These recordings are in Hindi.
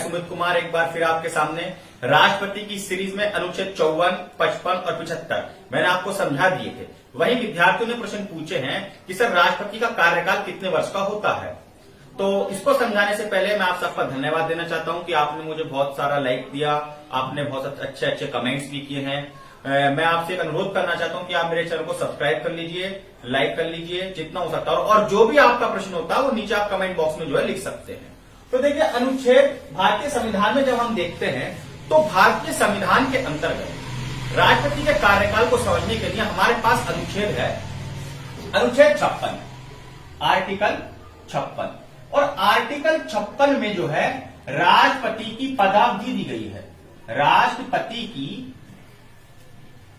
सुमित कुमार एक बार फिर आपके सामने राष्ट्रपति की सीरीज में अनुच्छेद 54, 55 और 75 मैंने आपको समझा दिए थे। वहीं विद्यार्थियों ने प्रश्न पूछे हैं कि सर राष्ट्रपति का कार्यकाल कितने वर्ष का होता है। तो इसको समझाने से पहले मैं आप सबका धन्यवाद देना चाहता हूं कि आपने मुझे बहुत सारा लाइक दिया, आपने बहुत अच्छे अच्छे कमेंट्स भी किए हैं। मैं आपसे एक अनुरोध करना चाहता हूं कि आप मेरे चैनल को सब्सक्राइब कर लीजिए, लाइक कर लीजिए जितना हो सकता है, और जो भी आपका प्रश्न होता है वो नीचे आप कमेंट बॉक्स में जो है लिख सकते हैं। तो देखिए, अनुच्छेद भारतीय संविधान में जब हम देखते हैं तो भारतीय संविधान के अंतर्गत राष्ट्रपति के कार्यकाल को समझने के लिए हमारे पास अनुच्छेद है, अनुच्छेद 56, आर्टिकल 56। और आर्टिकल 56 में जो है राष्ट्रपति की पदावधि दी गई है। राष्ट्रपति की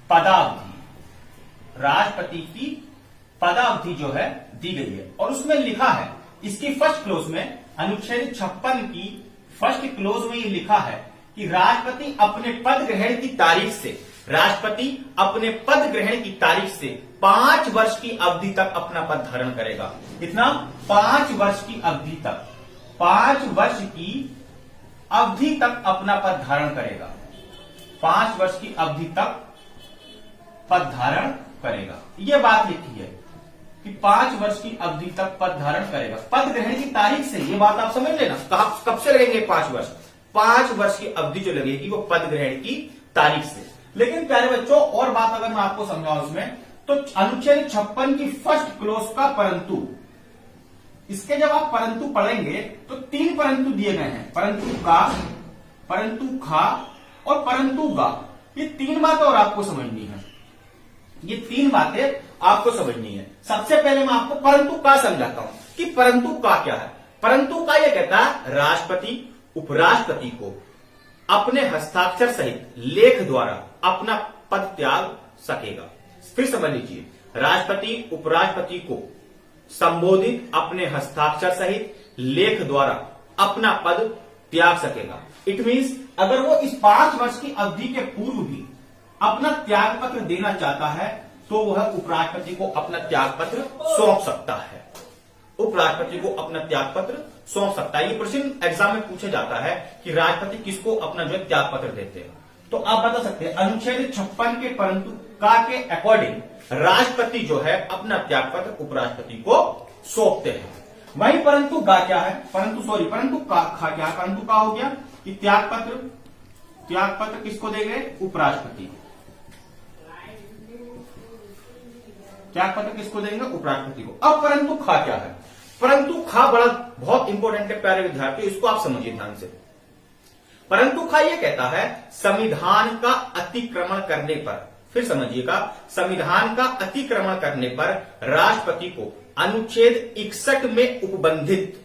पदावधि, राष्ट्रपति की पदावधि जो है दी गई है, और उसमें लिखा है, इसकी फर्स्ट क्लोज में, अनुच्छेद 56 की फर्स्ट क्लोज में ये लिखा है कि राष्ट्रपति अपने पद ग्रहण की तारीख से, राष्ट्रपति अपने पद ग्रहण की तारीख से 5 वर्ष की अवधि तक अपना पद धारण करेगा। कितना? 5 वर्ष की अवधि तक, 5 वर्ष की अवधि तक अपना पद धारण करेगा। 5 वर्ष की अवधि तक पद धारण करेगा। यह बात लिखी है कि 5 वर्ष की अवधि तक पद धारण करेगा। पद ग्रहण की तारीख से, ये बात आप समझ लेना, कब से लगेंगे 5 वर्ष? 5 वर्ष की अवधि जो लगेगी वो पद ग्रहण की तारीख से। लेकिन प्यारे बच्चों, और बात अगर मैं आपको समझाऊं उसमें, तो अनुच्छेद 56 की फर्स्ट क्लोज का परंतु, इसके जब आप परंतु पढ़ेंगे तो 3 परंतु दिए गए हैं, परंतु का, परंतु खा और परंतु गा। ये 3 बातें और आपको समझनी है, ये 3 बातें आपको समझनी है। सबसे पहले मैं आपको परंतु का समझाता हूं कि परंतु का क्या है। परंतु का यह कहता है राष्ट्रपति उपराष्ट्रपति को अपने हस्ताक्षर सहित लेख द्वारा अपना पद त्याग सकेगा। फिर समझ लीजिए, राष्ट्रपति उपराष्ट्रपति को संबोधित अपने हस्ताक्षर सहित लेख द्वारा अपना पद त्याग सकेगा। इट मीन्स अगर वो इस 5 वर्ष की अवधि के पूर्व भी अपना त्याग पत्र देना चाहता है तो वह उपराष्ट्रपति को अपना त्याग पत्र सौंप सकता है। उपराष्ट्रपति को अपना त्याग पत्र सौंप सकता है। ये प्रश्न एग्जाम में पूछा जाता है कि राष्ट्रपति किसको अपना जो है त्याग पत्र देते हैं। तो आप बता सकते हैं अनुच्छेद 56 के परंतु का के अकॉर्डिंग राष्ट्रपति जो है अपना त्याग पत्र उपराष्ट्रपति को सौंपते हैं। वही परंतु गा क्या है, परंतु का खा क्या है? परंतु का हो गया कि त्याग पत्र किसको देंगे? उपराष्ट्रपति को। त्याग पत्र किसको देंगे? उपराष्ट्रपति को। अब परंतु खा क्या है? परंतु खा बहुत इंपॉर्टेंट है प्यारे विद्यार्थियों, इसको आप समझिए ध्यान से। परंतु खा यह कहता है संविधान का अतिक्रमण करने पर, फिर समझिएगा, संविधान का अतिक्रमण करने पर राष्ट्रपति को अनुच्छेद 61 में उपबंधित,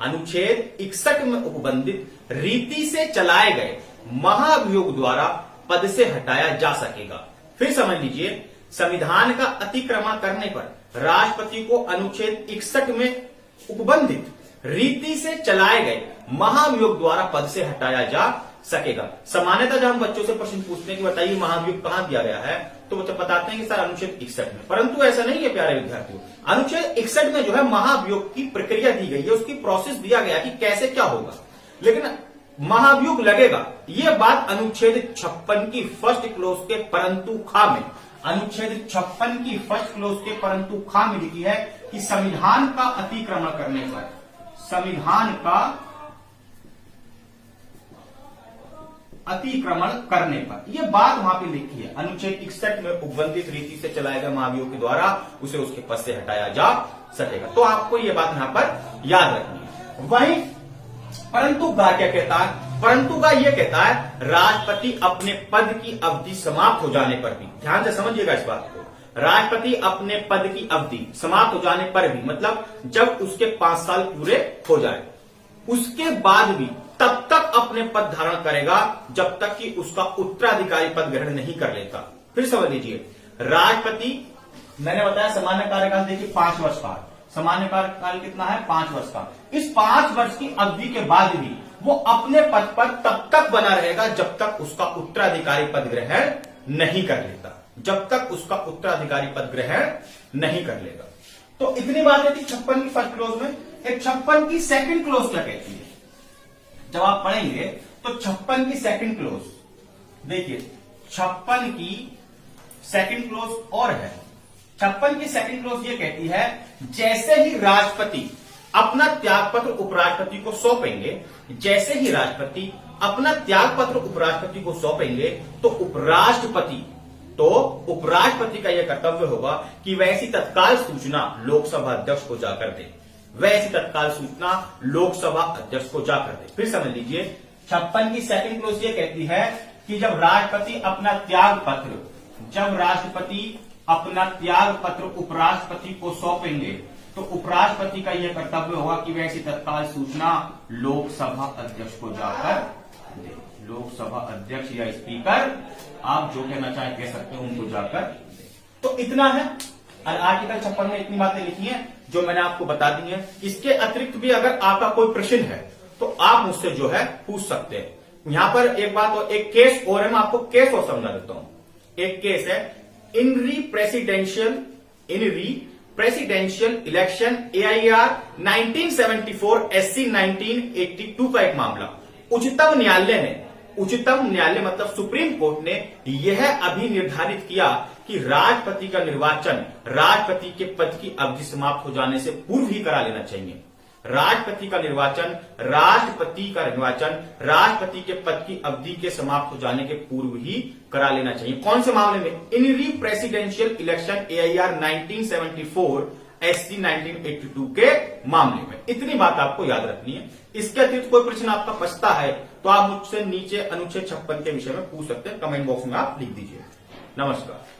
अनुच्छेद 61 में उपबंधित रीति से चलाए गए महाभियोग द्वारा पद से हटाया जा सकेगा। फिर समझ लीजिए, संविधान का अतिक्रमण करने पर राष्ट्रपति को अनुच्छेद 61 में उपबंधित रीति से चलाए गए महाभियोग द्वारा पद से हटाया जा सकेगा। सामान्यतः जब हम बच्चों से प्रश्न पूछते हैं कि बताइए महाभियोग कहां दिया गया है, तो बच्चे बताते हैं कि सर अनुच्छेद 61 में, परंतु ऐसा नहीं है प्यारे विद्यार्थियों। अनुच्छेद 61 में जो है महाभियोग की प्रक्रिया दी गई है, उसकी प्रोसेस दिया गया कि कैसे क्या होगा, लेकिन महाभियोग लगेगा, यह बात अनुच्छेद 56 की फर्स्ट क्लोज के परंतु खा में, अनुच्छेद 56 की फर्स्ट क्लोज के परंतु खा में लिखी है कि संविधान का अतिक्रमण करने पर, संविधान का अतिक्रमण करने पर, यह बात वहां पे लिखी है। अनुच्छेद 61 में उपबंधित रीति से चलाए गए महाभियोग के द्वारा उसे उसके पद से हटाया जा सकेगा। तो आपको यह बात यहां पर याद रखनी है। वहीं परंतु गा क्या कहता है? परंतु गा यह कहता है राष्ट्रपति अपने पद की अवधि समाप्त हो जाने पर भी, ध्यान से समझिएगा इस बात को, राष्ट्रपति अपने पद की अवधि समाप्त हो जाने पर भी, मतलब जब उसके 5 साल पूरे हो जाए, उसके बाद भी तब तक अपने पद धारण करेगा जब तक कि उसका उत्तराधिकारी पद ग्रहण नहीं कर लेता। फिर समझ लीजिए, राष्ट्रपति, मैंने बताया सामान्य कार्यकाल देखिए 5 वर्ष का, सामान्य कार्यकाल कितना है? 5 वर्ष का। इस 5 वर्ष की अवधि के बाद भी वो अपने पद पर तब तक बना रहेगा जब तक उसका उत्तराधिकारी पद ग्रहण नहीं कर लेता, जब तक उसका उत्तराधिकारी पद ग्रहण नहीं कर लेगा। तो इतनी बातें थी 56 की फर्स्ट क्लोज में। एक 56 की सेकंड क्लोज क्या कहती है? जब आप पढ़ेंगे तो 56 की सेकंड क्लोज, देखिए 56 की सेकंड क्लोज और है। 56 की सेकंड क्लोज ये कहती है जैसे ही राष्ट्रपति अपना त्याग पत्र उपराष्ट्रपति को सौंपेंगे, जैसे ही राष्ट्रपति अपना त्याग पत्र उपराष्ट्रपति को सौंपेंगे तो उपराष्ट्रपति का यह कर्तव्य होगा कि वह ऐसी तत्काल सूचना लोकसभा अध्यक्ष को जाकर दे, वह ऐसी तत्काल सूचना लोकसभा अध्यक्ष को जाकर दे। फिर समझ लीजिए 56 की सेकंड क्लोज ये कहती है कि जब राष्ट्रपति अपना त्याग पत्र उपराष्ट्रपति को सौंपेंगे तो उपराष्ट्रपति का यह कर्तव्य होगा कि वह ऐसी तत्काल सूचना लोकसभा अध्यक्ष को जाकर दे। लोकसभा अध्यक्ष या स्पीकर, आप जो कहना चाहे कह सकते हो, उनको जाकर दे। तो इतना है, आर्टिकल 56 में इतनी बातें लिखी हैं जो मैंने आपको बता दी हैं। इसके अतिरिक्त भी अगर आपका कोई प्रश्न है तो आप मुझसे जो है पूछ सकते हैं। यहां पर एक बात और एक केस और है, मैं आपको केस और समझा देता हूं। एक केस है इन री प्रेसिडेंशियल इलेक्शन AIR 1974 SC 1982 का एक मामला। उच्चतम न्यायालय मतलब सुप्रीम कोर्ट ने यह अभी निर्धारित किया कि राष्ट्रपति का निर्वाचन राष्ट्रपति के पद की अवधि समाप्त हो जाने से पूर्व ही करा लेना चाहिए। राष्ट्रपति का निर्वाचन राष्ट्रपति के पद की अवधि के समाप्त हो जाने के पूर्व ही करा लेना चाहिए। कौन से मामले में? इन री प्रेसिडेंशियल इलेक्शन AIR 1974 SC 1982 के मामले में। इतनी बात आपको याद रखनी है। इसके अतिरिक्त कोई प्रश्न आपका बचता है तो आप मुझसे नीचे अनुच्छेद 56 के विषय में पूछ सकते हैं। कमेंट बॉक्स में आप लिख दीजिए। नमस्कार।